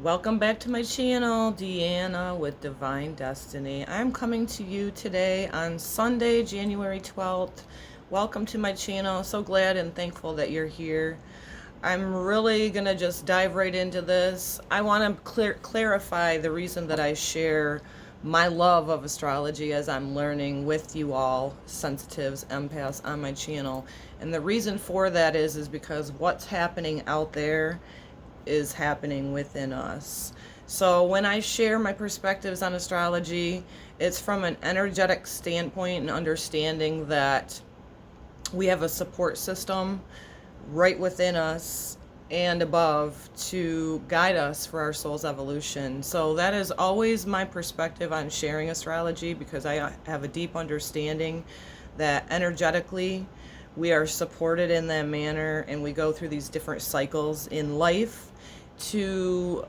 Welcome back to my channel, Deanna with Divine Destiny. I'm coming to you today on Sunday, January 12th. Welcome to my channel. So glad and thankful that you're here. I'm really going to just dive right into this. I want to clarify the reason that I share my love of astrology as I'm learning with you all, sensitives, empaths, on my channel. And the reason for that is because what's happening out there is happening within us. So when I share my perspectives on astrology, it's from an energetic standpoint and understanding that we have a support system right within us and above to guide us for our soul's evolution. So that is always my perspective on sharing astrology, because I have a deep understanding that energetically we are supported in that manner, and we go through these different cycles in life to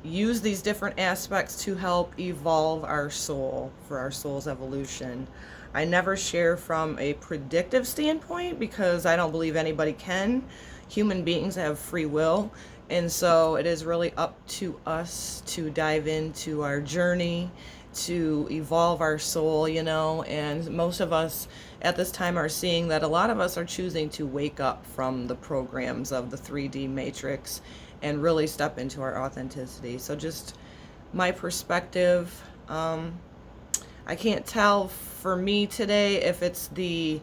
use these different aspects to help evolve our soul for our soul's evolution. I never share from a predictive standpoint because I don't believe anybody can. Human beings have free will, and so it is really up to us to dive into our journey to evolve our soul, and most of us at this time are seeing that a lot of us are choosing to wake up from the programs of the 3D matrix and really step into our authenticity. So just my perspective. I can't tell for me today if it's the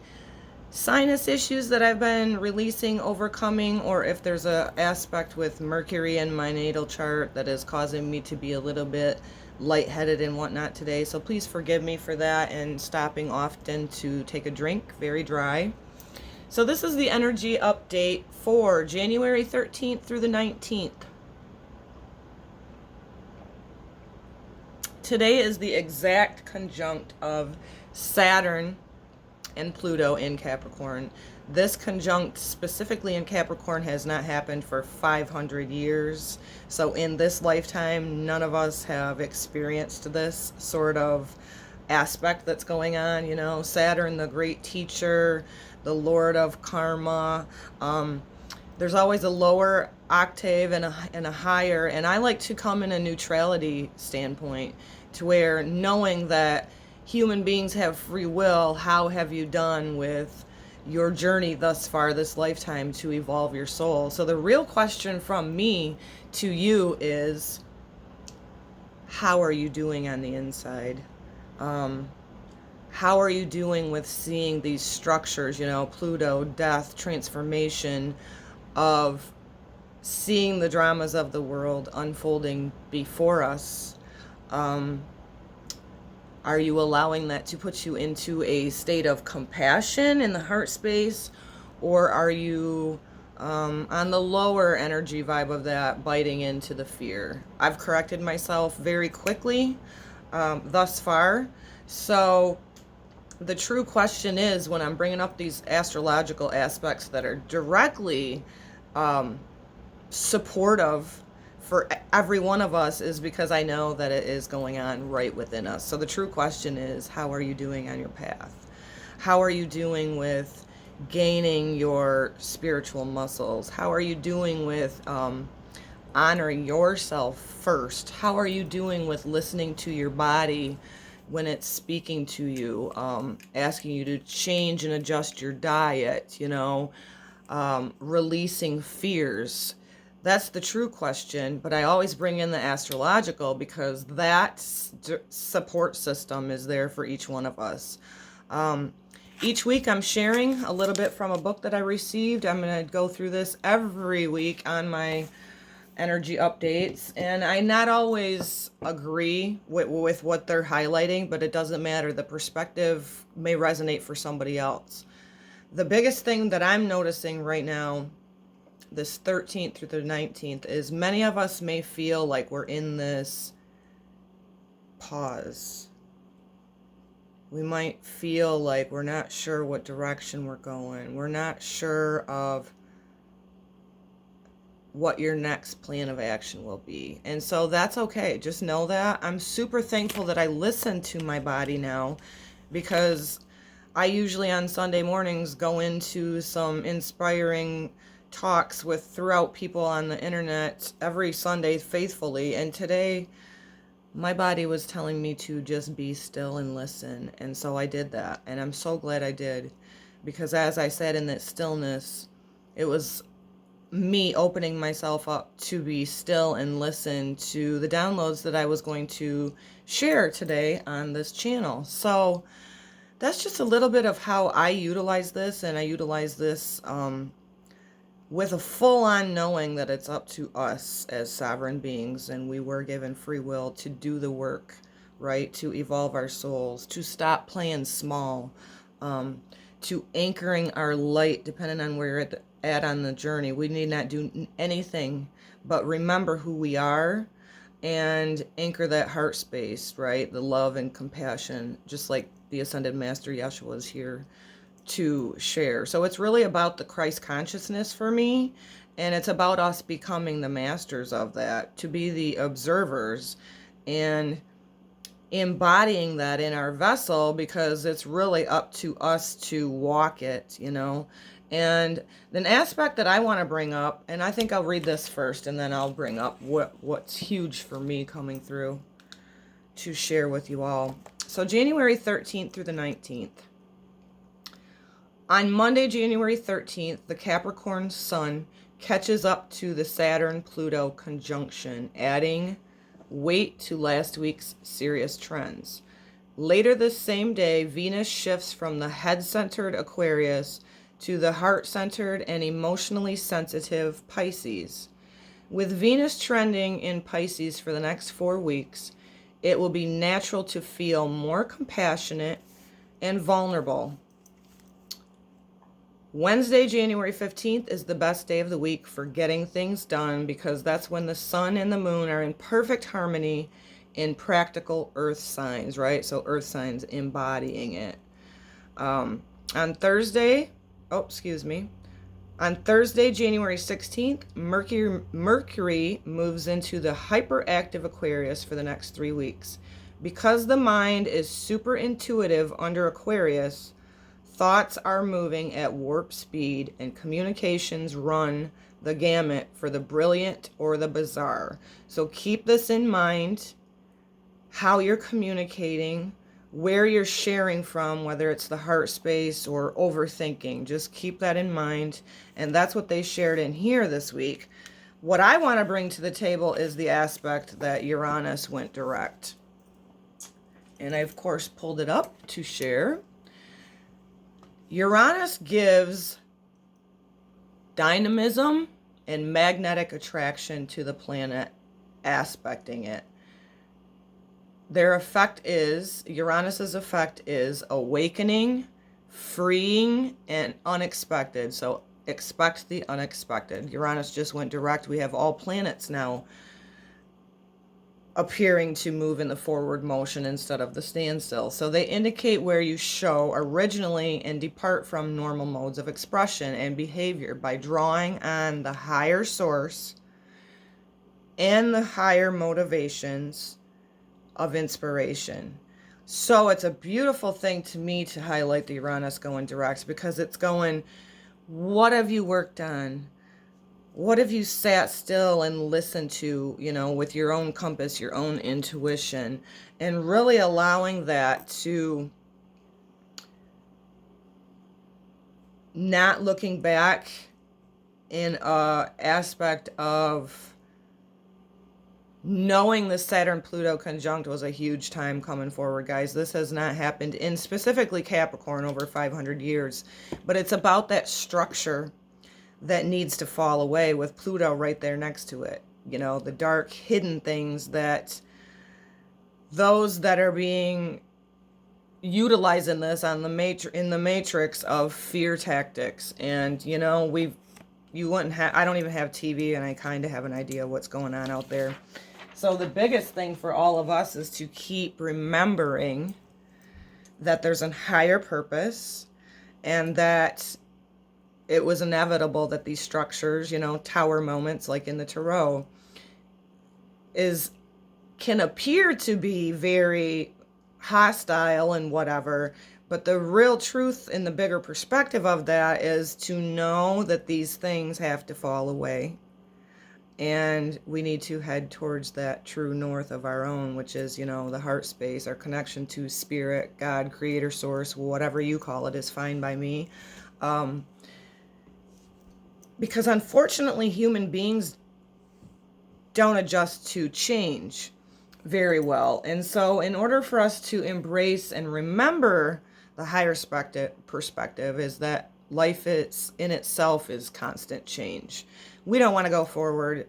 sinus issues that I've been releasing, overcoming, or if there's a aspect with Mercury in my natal chart that is causing me to be a little bit lightheaded and whatnot today. So please forgive me for that, and stopping often to take a drink, very dry. So this is the energy update for January 13th through the 19th. Today is the exact conjunct of Saturn and Pluto in Capricorn. This conjunct specifically in Capricorn has not happened for 500 years. So in this lifetime, none of us have experienced this sort of aspect that's going on. Saturn, the great teacher, the Lord of Karma. There's always a lower octave and a higher, and I like to come in a neutrality standpoint, to where knowing that human beings have free will, how have you done with your journey thus far this lifetime to evolve your soul? So the real question from me to you is, how are you doing on the inside? How are you doing with seeing these structures, Pluto, death, transformation, of seeing the dramas of the world unfolding before us? Are you allowing that to put you into a state of compassion in the heart space? Or are you on the lower energy vibe of that, biting into the fear? I've corrected myself very quickly thus far. So the true question is, when I'm bringing up these astrological aspects that are directly supportive for every one of us, is because I know that it is going on right within us. So the true question is, how are you doing on your path? How are you doing with gaining your spiritual muscles? How are you doing with honoring yourself first? How are you doing with listening to your body when it's speaking to you, asking you to change and adjust your diet, releasing fears? That's the true question, but I always bring in the astrological because that support system is there for each one of us. Each week I'm sharing a little bit from a book that I received. I'm going to go through this every week on my energy updates, and I not always agree with what they're highlighting, but it doesn't matter. The perspective may resonate for somebody else. The biggest thing that I'm noticing right now, this 13th through the 19th, is many of us may feel like we're in this pause. We might feel like we're not sure what direction we're going. We're not sure of what your next plan of action will be. And so that's okay. Just know that. I'm super thankful that I listen to my body now, because I usually on Sunday mornings go into some inspiring talks with throughout people on the internet every Sunday faithfully, and today my body was telling me to just be still and listen, and so I did that, and I'm so glad I did, because as I said, in that stillness, it was me opening myself up to be still and listen to the downloads that I was going to share today on this channel. So that's just a little bit of how I utilize this, and I utilize this with a full-on knowing that it's up to us as sovereign beings, and we were given free will to do the work, right? To evolve our souls, to stop playing small, to anchoring our light, depending on where you're at on the journey. We need not do anything but remember who we are and anchor that heart space, right? The love and compassion, just like the Ascended Master Yeshua is here to share. So it's really about the Christ consciousness for me, and it's about us becoming the masters of that, to be the observers and embodying that in our vessel, because it's really up to us to walk it, you know. And an aspect that I want to bring up, and I think I'll read this first and then I'll bring up what's huge for me coming through to share with you all. So January 13th through the 19th. On Monday, January 13th, the Capricorn Sun catches up to the Saturn-Pluto conjunction, adding weight to last week's Sirius trends. Later this same day, Venus shifts from the head-centered Aquarius to the heart-centered and emotionally sensitive Pisces. With Venus trending in Pisces for the next 4 weeks, it will be natural to feel more compassionate and vulnerable. Wednesday, January 15th is the best day of the week for getting things done, because that's when the sun and the moon are in perfect harmony in practical earth signs, right? So earth signs embodying it. On Thursday, January 16th, Mercury moves into the hyperactive Aquarius for the next 3 weeks. Because the mind is super intuitive under Aquarius, thoughts are moving at warp speed, and communications run the gamut for the brilliant or the bizarre. So keep this in mind, how you're communicating, where you're sharing from, whether it's the heart space or overthinking. Just keep that in mind. And that's what they shared in here this week. What I want to bring to the table is the aspect that Uranus went direct. And I, of course, pulled it up to share. Uranus gives dynamism and magnetic attraction to the planet aspecting it. Uranus's effect is awakening, freeing, and unexpected. So expect the unexpected. Uranus just went direct. We have all planets now appearing to move in the forward motion instead of the standstill. So they indicate where you show originally and depart from normal modes of expression and behavior by drawing on the higher source and the higher motivations of inspiration. So it's a beautiful thing to me to highlight the Uranus going direct, because it's going, what have you worked on? What have you sat still and listened to, you know, with your own compass, your own intuition, and really allowing that to not looking back in a aspect of knowing the Saturn-Pluto conjunct was a huge time coming forward, guys. This has not happened in specifically Capricorn over 500 years, but it's about that structure that needs to fall away with Pluto right there next to it. You know, the dark hidden things that those that are being utilizing this on in the matrix of fear tactics. And, you know, I don't even have TV, and I kind of have an idea of what's going on out there. So the biggest thing for all of us is to keep remembering that there's a higher purpose, and that it was inevitable that these structures, you know, tower moments like in the tarot, can appear to be very hostile and whatever, But the real truth in the bigger perspective of that is to know that these things have to fall away. And we need to head towards that true north of our own, which is, the heart space, our connection to spirit, God, creator, source, whatever you call it is fine by me. Because unfortunately, human beings don't adjust to change very well. And so in order for us to embrace and remember the higher perspective is that life is in itself is constant change. We don't want to go forward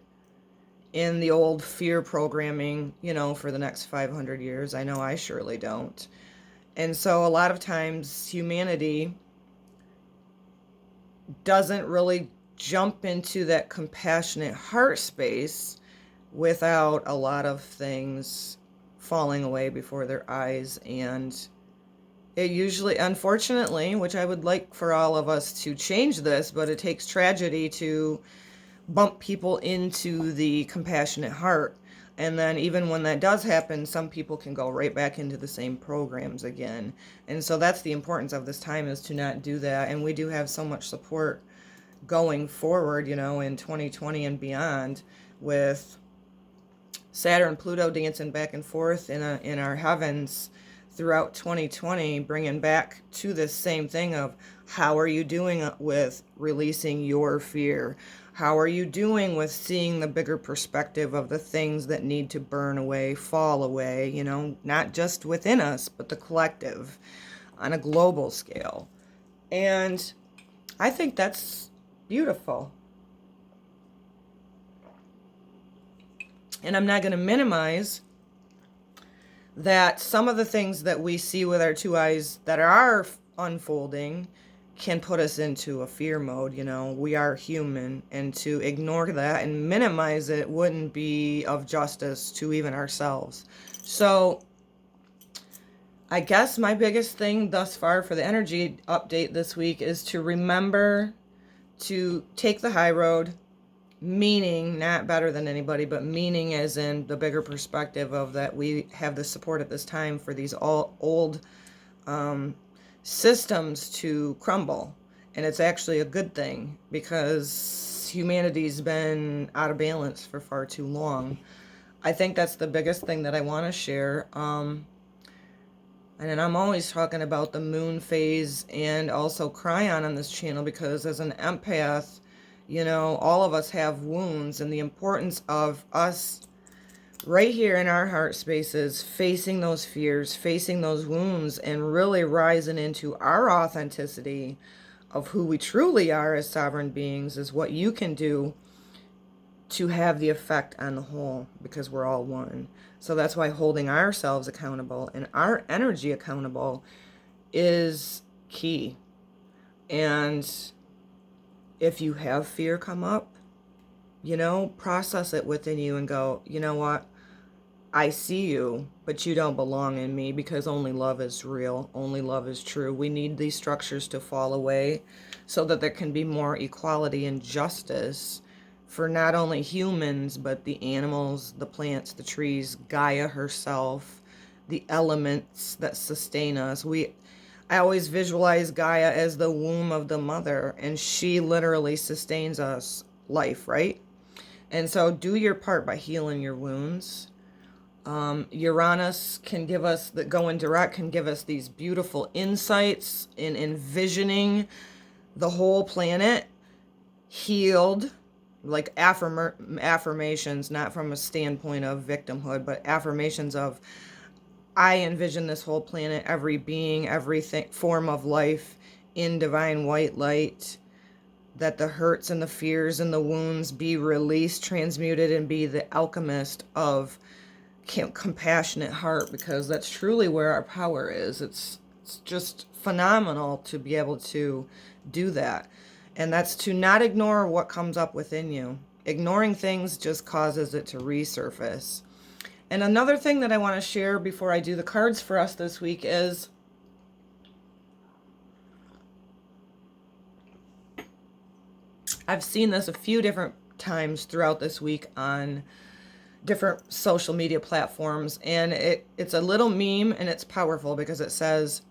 in the old fear programming, for the next 500 years. I know I surely don't. And so a lot of times humanity doesn't really jump into that compassionate heart space without a lot of things falling away before their eyes. And it usually, unfortunately, which I would like for all of us to change this, but it takes tragedy to bump people into the compassionate heart. And then even when that does happen, some people can go right back into the same programs again. And so that's the importance of this time, is to not do that. And we do have so much support going forward, in 2020 and beyond, with Saturn, Pluto dancing back and forth in our heavens throughout 2020, bringing back to this same thing of how are you doing with releasing your fear? How are you doing with seeing the bigger perspective of the things that need to burn away, fall away, not just within us, but the collective on a global scale. And I think that's beautiful. And I'm not going to minimize that some of the things that we see with our two eyes that are unfolding can put us into a fear mode. We are human, and to ignore that and minimize it wouldn't be of justice to even ourselves. So I guess my biggest thing thus far for the energy update this week is to remember to take the high road, meaning not better than anybody, but meaning as in the bigger perspective of that we have the support at this time for these old systems to crumble. And it's actually a good thing, because humanity's been out of balance for far too long. I think that's the biggest thing that I want to share. And I'm always talking about the moon phase and also Cryon on this channel, because as an empath, all of us have wounds, and the importance of us right here in our heart spaces, facing those fears, facing those wounds, and really rising into our authenticity of who we truly are as sovereign beings is what you can do to have the effect on the whole, because we're all one. So that's why holding ourselves accountable and our energy accountable is key. And if you have fear come up, process it within you and go, you know what? I see you, but you don't belong in me, because only love is real. Only love is true. We need these structures to fall away so that there can be more equality and justice for not only humans, but the animals, the plants, the trees, Gaia herself, the elements that sustain us. I always visualize Gaia as the womb of the mother, and she literally sustains us life, right? And so do your part by healing your wounds. Uranus can give us, that going direct can give us these beautiful insights in envisioning the whole planet healed, like affirmations, not from a standpoint of victimhood, but affirmations of, I envision this whole planet, every being, everything, form of life in divine white light, that the hurts and the fears and the wounds be released, transmuted, and be the alchemist of compassionate heart, because that's truly where our power is. It's just phenomenal to be able to do that. And that's to not ignore what comes up within you. Ignoring things just causes it to resurface. And another thing that I want to share before I do the cards for us this week is I've seen this a few different times throughout this week on different social media platforms, and it's a little meme, and it's powerful because it says,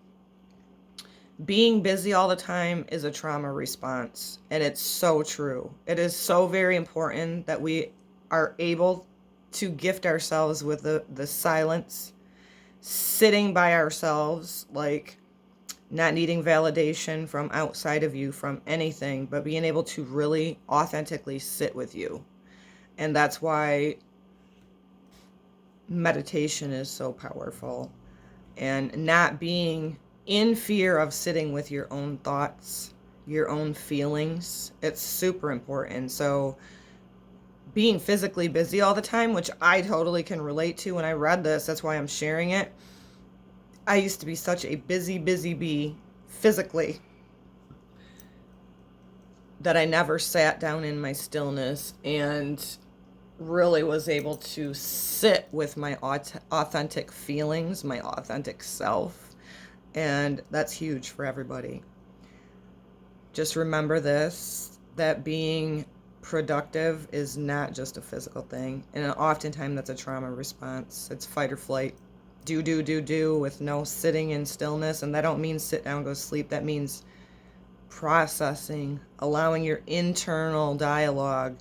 Being busy all the time is a trauma response, and it's so true. It is so very important that we are able to gift ourselves with the silence, sitting by ourselves, like not needing validation from outside of you, from anything, but being able to really authentically sit with you. And that's why meditation is so powerful, and not being in fear of sitting with your own thoughts, your own feelings. It's super important. So being physically busy all the time, which I totally can relate to when I read this, that's why I'm sharing it. I used to be such a busy bee physically that I never sat down in my stillness and really was able to sit with my authentic feelings, my authentic self. And that's huge for everybody. Just remember this, that being productive is not just a physical thing. And oftentimes that's a trauma response. It's fight or flight. Do with no sitting in stillness. And that don't mean sit down, go sleep. That means processing, allowing your internal dialogue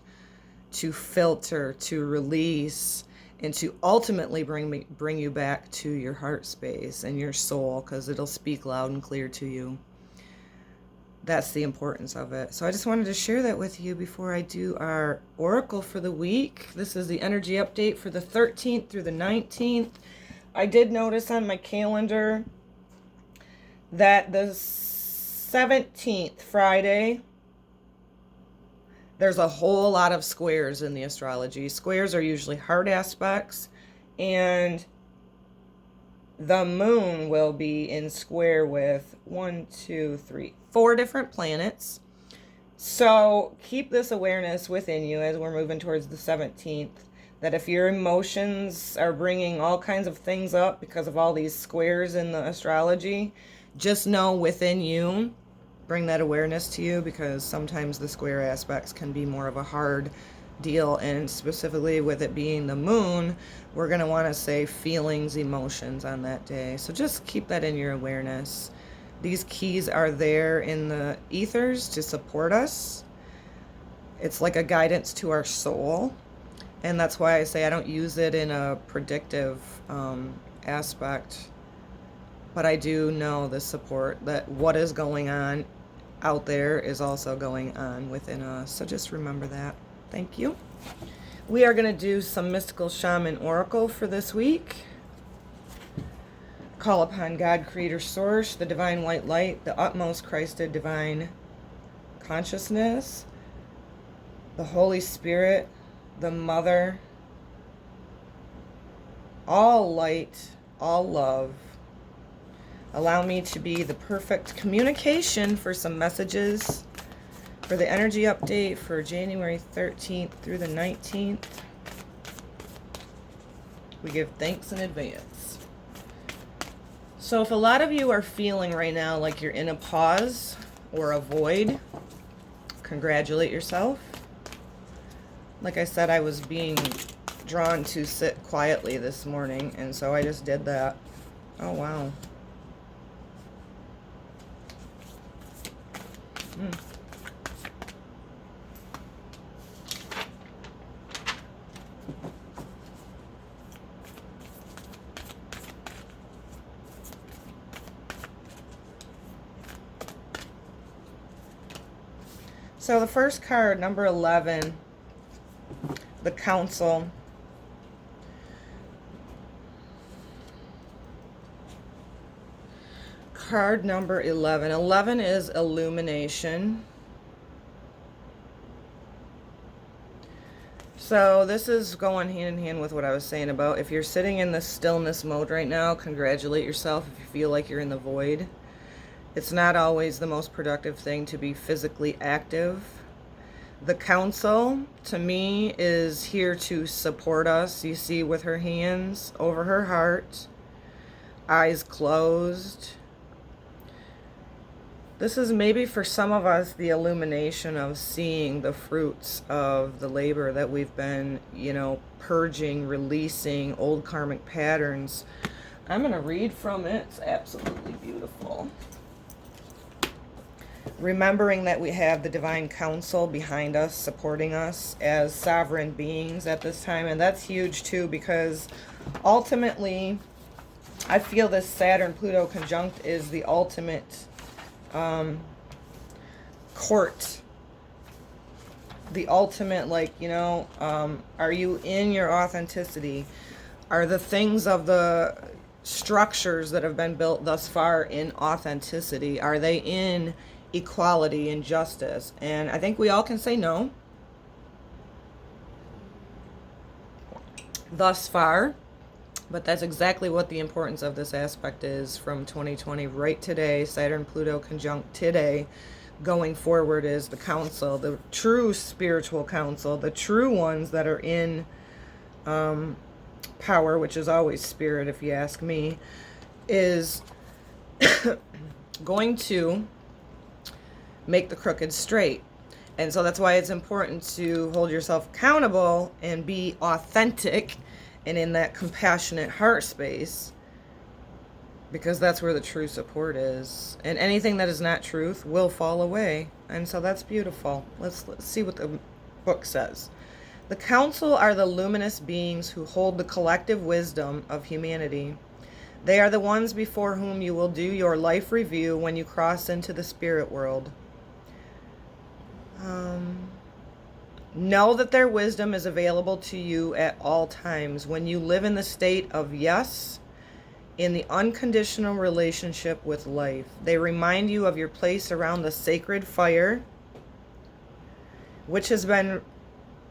to filter, to release, and to ultimately bring you back to your heart space and your soul, because it'll speak loud and clear to you. That's the importance of it. So I just wanted to share that with you before I do our oracle for the week. This is the energy update for the 13th through the 19th. I did notice on my calendar that the 17th, Friday, there's a whole lot of squares in the astrology. Squares are usually hard aspects, and the moon will be in square with 4 different planets. So keep this awareness within you as we're moving towards the 17th, that if your emotions are bringing all kinds of things up because of all these squares in the astrology, just know within you, bring that awareness to you, because sometimes the square aspects can be more of a hard deal. And specifically with it being the moon, we're going to want to say feelings, emotions on that day. So just keep that in your awareness. These keys are there in the ethers to support us. It's like a guidance to our soul. And that's why I say I don't use it in a predictive aspect. But I do know the support that what is going on out there is also going on within us. So just remember that. Thank you. We are going to do some mystical shaman oracle for this week. Call upon God, Creator, Source, the divine white light, the utmost Christed divine consciousness, the Holy Spirit, the Mother, all light, all love. Allow me to be the perfect communication for some messages for the energy update for January 13th through the 19th. We give thanks in advance. So if a lot of you are feeling right now like you're in a pause or a void, congratulate yourself. Like I said, I was being drawn to sit quietly this morning, and so I just did that. Oh, wow. So the first card, number 11, the Council. Card number 11. 11 is illumination. So this is going hand in hand with what I was saying about if you're sitting in the stillness mode right now, congratulate yourself if you feel like you're in the void. It's not always the most productive thing to be physically active. The Council, to me, is here to support us. You see with her hands over her heart, eyes closed. This is maybe for some of us the illumination of seeing the fruits of the labor that we've been, purging, releasing old karmic patterns. I'm going to read from it. It's absolutely beautiful. remembering that we have the divine council behind us, supporting us as sovereign beings at this time. And that's huge too, because ultimately I feel this Saturn-Pluto conjunct is the ultimate court. The ultimate, like, are you in your authenticity? Are the things of the structures that have been built thus far in authenticity? Are they in equality and justice? And I think we all can say no. Thus far. But that's exactly what the importance of this aspect is from 2020 right today. Saturn-Pluto conjunct today. Going forward is the council, the true spiritual council, the true ones that are in power, which is always spirit if you ask me, is going to make the crooked straight. And so that's why it's important to hold yourself accountable and be authentic and in that compassionate heart space, because that's where the true support is. And anything that is not truth will fall away. And so that's beautiful. Let's see what the book says. The council are the luminous beings who hold the collective wisdom of humanity. They are the ones before whom you will do your life review when you cross into the spirit world. Know that their wisdom is available to you at all times when you live in the state of yes, in the unconditional relationship with life. They remind you of your place around the sacred fire, which has been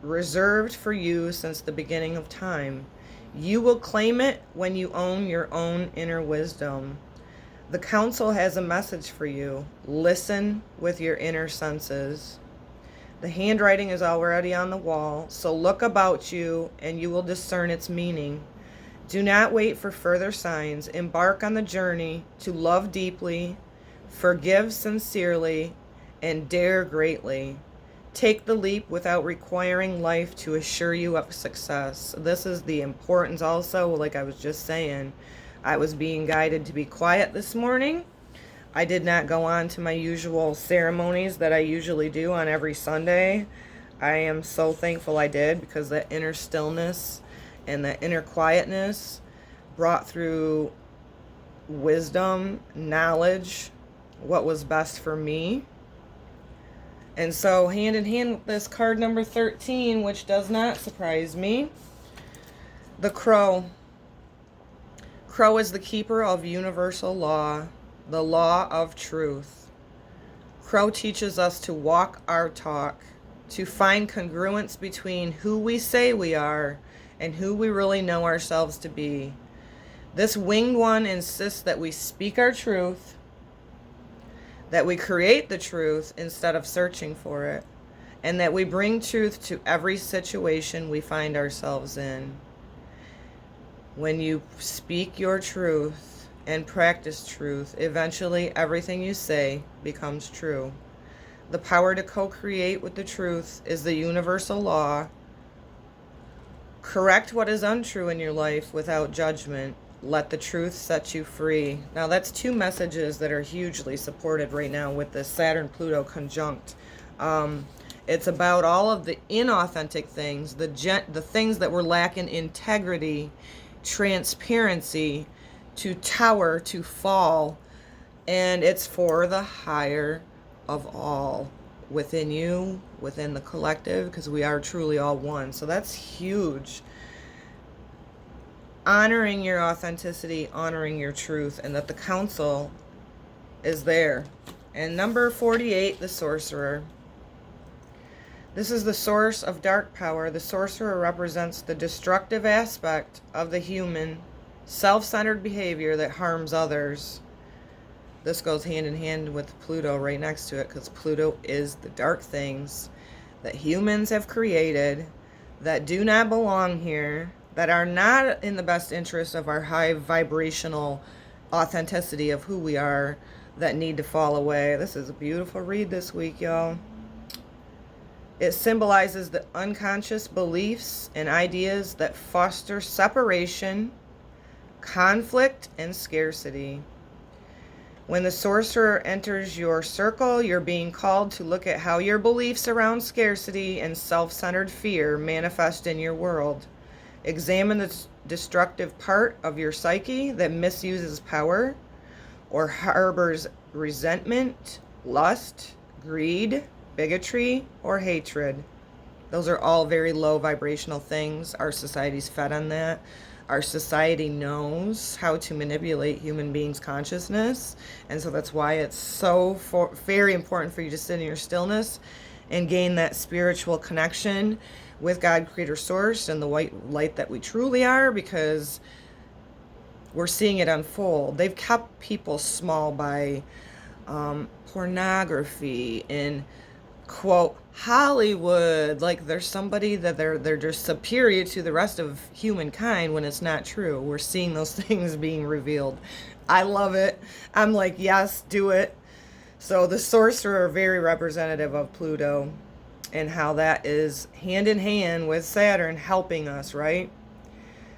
reserved for you since the beginning of time. You will claim it when you own your own inner wisdom. The council has a message for you. Listen with your inner senses. The handwriting is already on the wall, so look about you and you will discern its meaning. Do not wait for further signs. Embark on the journey to love deeply, forgive sincerely, and dare greatly. Take the leap without requiring life to assure you of success. This is the importance also, like I was just saying. I was being guided to be quiet this morning. I did not go on to my usual ceremonies that I usually do on every Sunday. I am so thankful I did, because that inner stillness and that inner quietness brought through wisdom, knowledge, what was best for me. And so hand in hand with this card number 13, which does not surprise me, the crow. Crow is the keeper of universal law, the law of truth. Crow teaches us to walk our talk, to find congruence between who we say we are and who we really know ourselves to be. This winged one insists that we speak our truth, that we create the truth instead of searching for it, and that we bring truth to every situation we find ourselves in. When you speak your truth and practice truth, eventually everything you say becomes true. The power to co-create with the truth is the universal law. Correct what is untrue in your life without judgment. Let the truth set you free. Now that's two messages that are hugely supported right now with this Saturn-Pluto conjunct. It's about all of the inauthentic things, the things that were lacking integrity, transparency, to tower, to fall, and it's for the higher of all, within you, within the collective, because we are truly all one. So that's huge. Honoring your authenticity, honoring your truth, and that the council is there. And number 48, the sorcerer. This is the source of dark power. The sorcerer represents the destructive aspect of the human self-centered behavior that harms others. This goes hand in hand with Pluto right next to it, because Pluto is the dark things that humans have created that do not belong here, that are not in the best interest of our high vibrational authenticity of who we are, that need to fall away. This is a beautiful read this week, y'all. It symbolizes the unconscious beliefs and ideas that foster separation, conflict, and scarcity. When the sorcerer enters your circle, you're being called to look at how your beliefs around scarcity and self-centered fear manifest in your world. Examine the destructive part of your psyche that misuses power or harbors resentment, lust, greed, bigotry, or hatred. Those are all very low vibrational things. Our society's fed on that. Our society knows how to manipulate human beings' consciousness. And so that's why it's so very important for you to sit in your stillness and gain that spiritual connection with God, Creator, Source, and the white light that we truly are, because we're seeing it unfold. They've kept people small by pornography and, quote, Hollywood, like there's somebody that they're just superior to the rest of humankind, when it's not true. We're seeing those things being revealed. I love it. I'm like, yes, do it. So the sorcerer are very representative of Pluto and how that is hand in hand with Saturn helping us, right?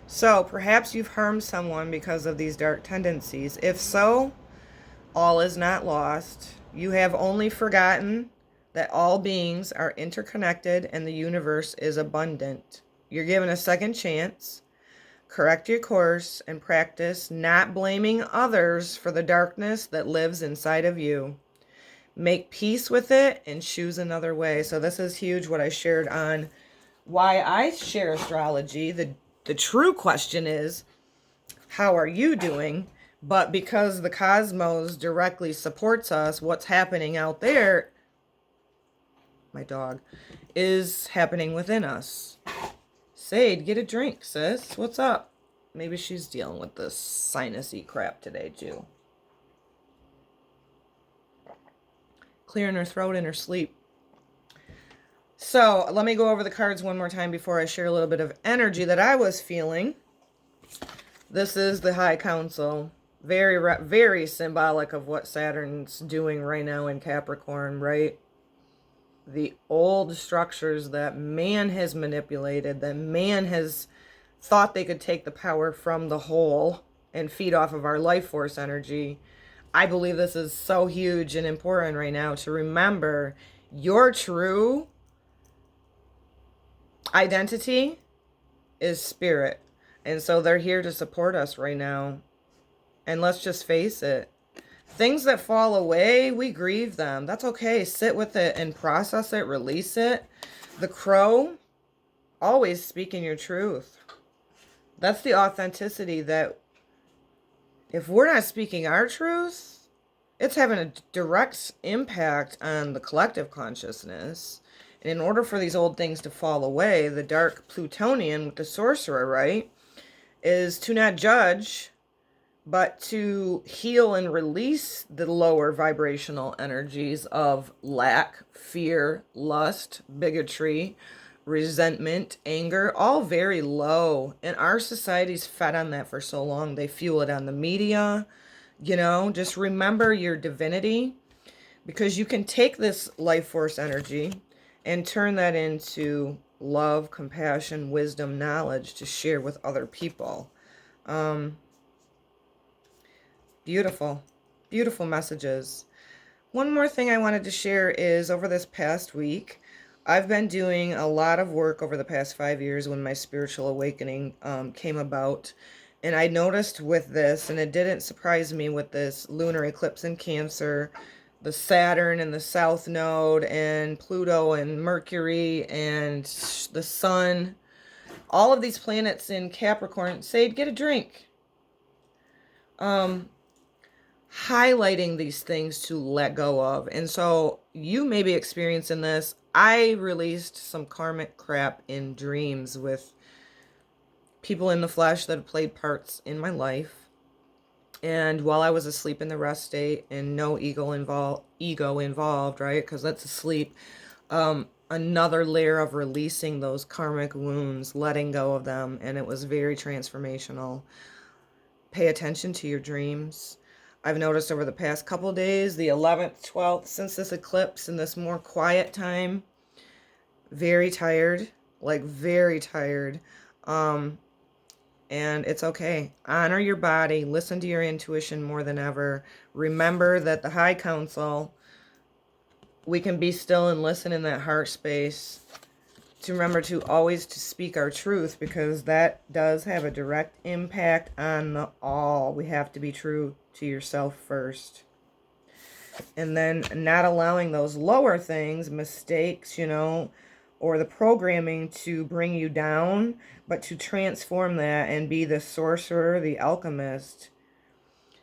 So perhaps you've harmed someone because of these dark tendencies. If so, all is not lost. You have only forgotten that all beings are interconnected and the universe is abundant. You're given a second chance. Correct your course and practice not blaming others for the darkness that lives inside of you. Make peace with it and choose another way. So this is huge, what I shared on why I share astrology. The true question is, how are you doing? But because the cosmos directly supports us, what's happening out there, my dog, is happening within us. Sade, get a drink, sis. What's up? Maybe she's dealing with this sinusy crap today, too. Clearing her throat in her sleep. So, let me go over the cards one more time before I share a little bit of energy that I was feeling. This is the High Council. Very, very symbolic of what Saturn's doing right now in Capricorn, right? The old structures that man has manipulated, that man has thought they could take the power from the whole and feed off of our life force energy. I believe this is so huge and important right now to remember your true identity is spirit. And so they're here to support us right now. And let's just face it. Things that fall away, we grieve them. That's okay. Sit with it and process it, release it. The crow, always speaking your truth. That's the authenticity that if we're not speaking our truth, it's having a direct impact on the collective consciousness. And in order for these old things to fall away, the dark Plutonian with the sorcerer, right, is to not judge, but to heal and release the lower vibrational energies of lack, fear, lust, bigotry, resentment, anger, all very low. And our society's fed on that for so long. They fuel it on the media. You know, just remember your divinity, because you can take this life force energy and turn that into love, compassion, wisdom, knowledge to share with other people. Beautiful, beautiful messages. One more thing I wanted to share is over this past week, I've been doing a lot of work over the past 5 years when my spiritual awakening came about. And I noticed with this, and it didn't surprise me with this lunar eclipse in Cancer, the Saturn and the South Node, and Pluto and Mercury and the Sun, all of these planets in Capricorn. Sade, get a drink. Highlighting these things to let go of. And so you may be experiencing this. I released some karmic crap in dreams with people in the flesh that have played parts in my life. And while I was asleep in the rest state and no ego involved, right? Because that's asleep. Another layer of releasing those karmic wounds, letting go of them. And it was very transformational. Pay attention to your dreams. I've noticed over the past couple days, the 11th, 12th, since this eclipse and this more quiet time, very tired, like very tired. And it's okay. Honor your body. Listen to your intuition more than ever. Remember that the high council, we can be still and listen in that heart space. To remember to always to speak our truth, because that does have a direct impact on the all. We have to be true to yourself first. And then not allowing those lower things, mistakes, or the programming to bring you down, but to transform that and be the sorcerer, the alchemist,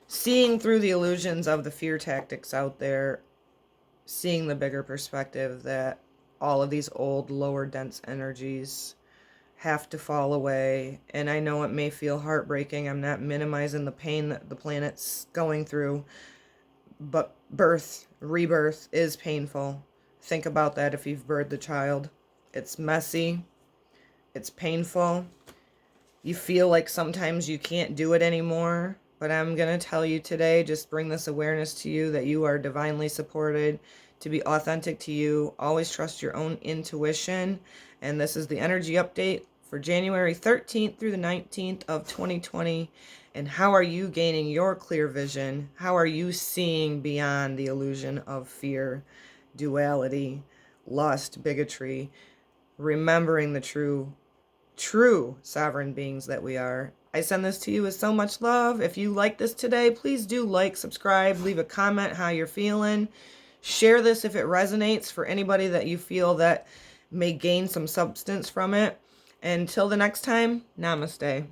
seeing through the illusions of the fear tactics out there, seeing the bigger perspective that all of these old, lower dense energies have to fall away. And I know it may feel heartbreaking. I'm not minimizing the pain that the planet's going through, but rebirth is painful. Think about that if you've birthed a child. It's messy. It's painful. You feel like sometimes you can't do it anymore. But I'm going to tell you today, just bring this awareness to you that you are divinely supported, to be authentic to you. Always trust your own intuition. And this is the energy update for January 13th through the 19th of 2020. And how are you gaining your clear vision? How are you seeing beyond the illusion of fear, duality, lust, bigotry, remembering the true sovereign beings that we are? I send this to you with so much love. If you like this today, please do like, subscribe, leave a comment how you're feeling. Share this if it resonates for anybody that you feel that may gain some substance from it. Until the next time, namaste.